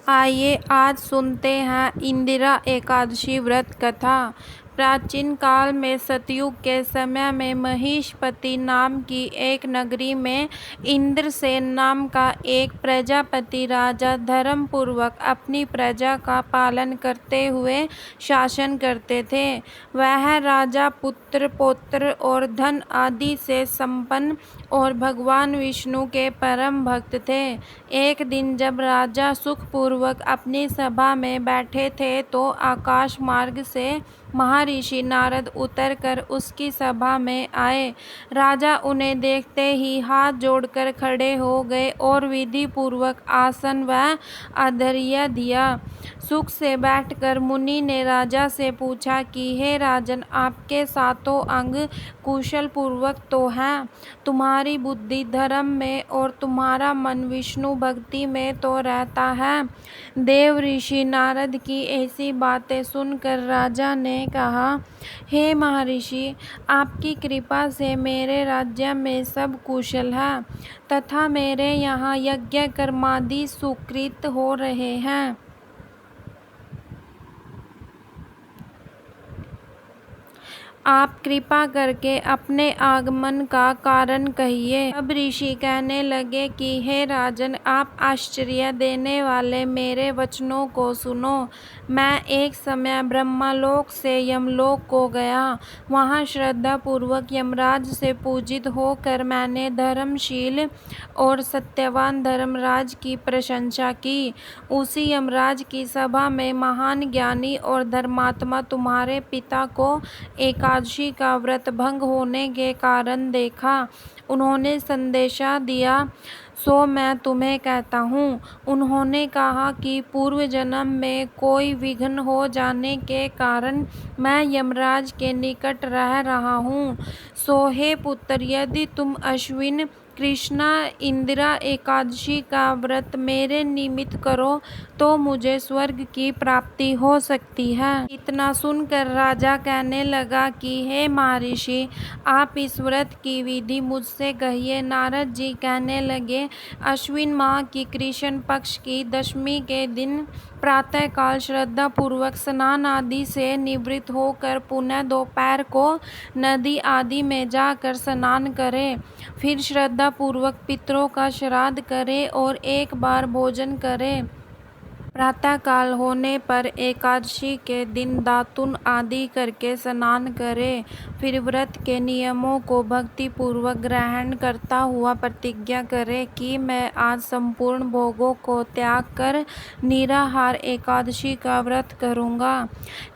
आइए आज सुनते हैं इंदिरा एकादशी व्रत कथा। प्राचीन काल में सतयुग के समय में महिष्मति नाम की एक नगरी में इंद्रसेन नाम का एक प्रजापति राजा धर्म पूर्वक अपनी प्रजा का पालन करते हुए शासन करते थे। वह राजा पुत्र पौत्र और धन आदि से संपन्न और भगवान विष्णु के परम भक्त थे। एक दिन जब राजा सुखपूर्वक अपनी सभा में बैठे थे तो आकाश मार्ग से महर्षि नारद उतरकर उसकी सभा में आए। राजा उन्हें देखते ही हाथ जोड़कर खड़े हो गए और विधि पूर्वक आसन व आदर्य दिया। सुख से बैठकर मुनि ने राजा से पूछा कि हे राजन, आपके सातों अंग कुशल पूर्वक तो हैं, तुम्हारी बुद्धि धर्म में और तुम्हारा मन विष्णु भक्ति में तो रहता है। देव ऋषि नारद की ऐसी बातें सुनकर राजा ने कहा, हे महर्षि, आपकी कृपा से मेरे राज्य में सब कुशल है तथा मेरे यहाँ यज्ञ कर्मादि सुकृत हो रहे हैं। आप कृपा करके अपने आगमन का कारण कहिए। अब ऋषि कहने लगे कि हे राजन, आप आश्चर्य देने वाले मेरे वचनों को सुनो। मैं एक समय ब्रह्मलोक से यमलोक को गया। वहाँ श्रद्धा पूर्वक यमराज से पूजित होकर मैंने धर्मशील और सत्यवान धर्मराज की प्रशंसा की। उसी यमराज की सभा में महान ज्ञानी और धर्मात्मा तुम्हारे पिता को एकादशी का व्रत भंग होने के कारण देखा। उन्होंने संदेशा दिया, सो मैं तुम्हें कहता हूँ। उन्होंने कहा कि पूर्व जन्म में कोई विघ्न हो जाने के कारण मैं यमराज के निकट रह रहा हूँ। सो हे पुत्र, यदि तुम अश्विन कृष्णा इंदिरा एकादशी का व्रत मेरे निमित्त करो तो मुझे स्वर्ग की प्राप्ति हो सकती है। इतना सुनकर राजा कहने लगा कि हे महर्षि, आप इस व्रत की विधि मुझसे कहिए। नारद जी कहने लगे, अश्विन माह की कृष्ण पक्ष की दशमी के दिन प्रातः काल श्रद्धा पूर्वक स्नान आदि से निवृत्त होकर पुनः दोपहर को नदी आदि में जाकर स्नान करें। फिर श्रद्धा पूर्वक पितरों का श्राद्ध करें और एक बार भोजन करें। प्रातः काल होने पर एकादशी के दिन दातुन आदि करके स्नान करें। फिर व्रत के नियमों को भक्ति पूर्वक ग्रहण करता हुआ प्रतिज्ञा करे कि मैं आज संपूर्ण भोगों को त्याग कर निराहार एकादशी का व्रत करूँगा।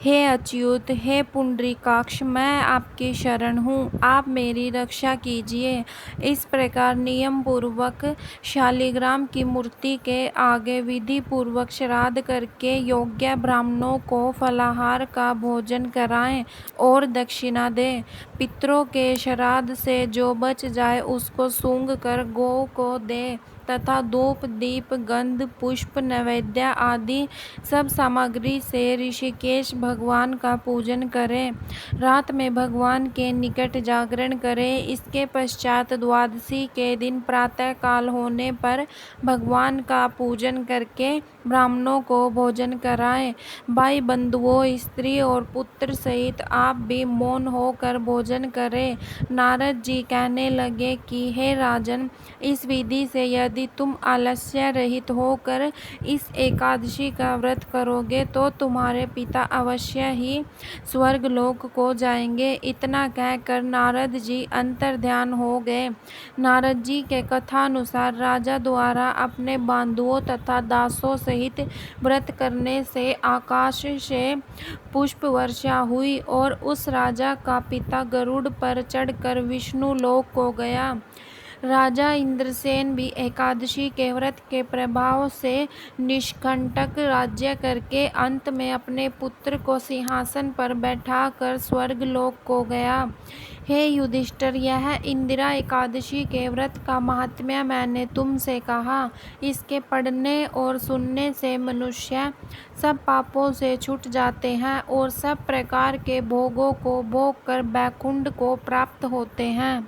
हे अच्युत, हे पुंडरीकाक्ष, मैं आपकी शरण हूँ, आप मेरी रक्षा कीजिए। इस प्रकार नियम पूर्वक शालिग्राम की मूर्ति के आगे विधि पूर्वक श्राद्ध करके योग्य ब्राह्मणों को फलाहार का भोजन कराएं और दक्षिणा दें। पितरों के श्राद्ध से जो बच जाए उसको सूंघ कर गौ को दें तथा धूप दीप गंध पुष्प नैवेद्य आदि सब सामग्री से ऋषिकेश भगवान का पूजन करें। रात में भगवान के निकट जागरण करें। इसके पश्चात द्वादशी के दिन प्रातः काल होने पर भगवान का पूजन करके ब्राह्मणों को भोजन कराएं। भाई बंधुओं, स्त्री और पुत्र सहित आप भी मौन होकर भोजन करें। नारद जी कहने लगे कि हे राजन, इस विधि से यदि तुम आलस्य रहित होकर इस एकादशी का व्रत करोगे तो तुम्हारे पिता अवश्य ही स्वर्ग लोक को जाएंगे। इतना कहकर नारद जी अंतर्ध्यान हो गए। नारद जी के कथानुसार राजा द्वारा अपने बंधुओं तथा दासों सहित व्रत करने से आकाश से पुष्प वर्षा हुई और उस राजा का पिता गरुड़ पर चढ़कर विष्णु लोक को गया। राजा इंद्रसेन भी एकादशी के व्रत के प्रभाव से निष्कंटक राज्य करके अंत में अपने पुत्र को सिंहासन पर बैठाकर स्वर्ग लोक को गया। हे युधिष्ठिर, यह इंदिरा एकादशी के व्रत का महात्म्य मैंने तुमसे कहा। इसके पढ़ने और सुनने से मनुष्य सब पापों से छूट जाते हैं और सब प्रकार के भोगों को भोग कर बैकुंठ को प्राप्त होते हैं।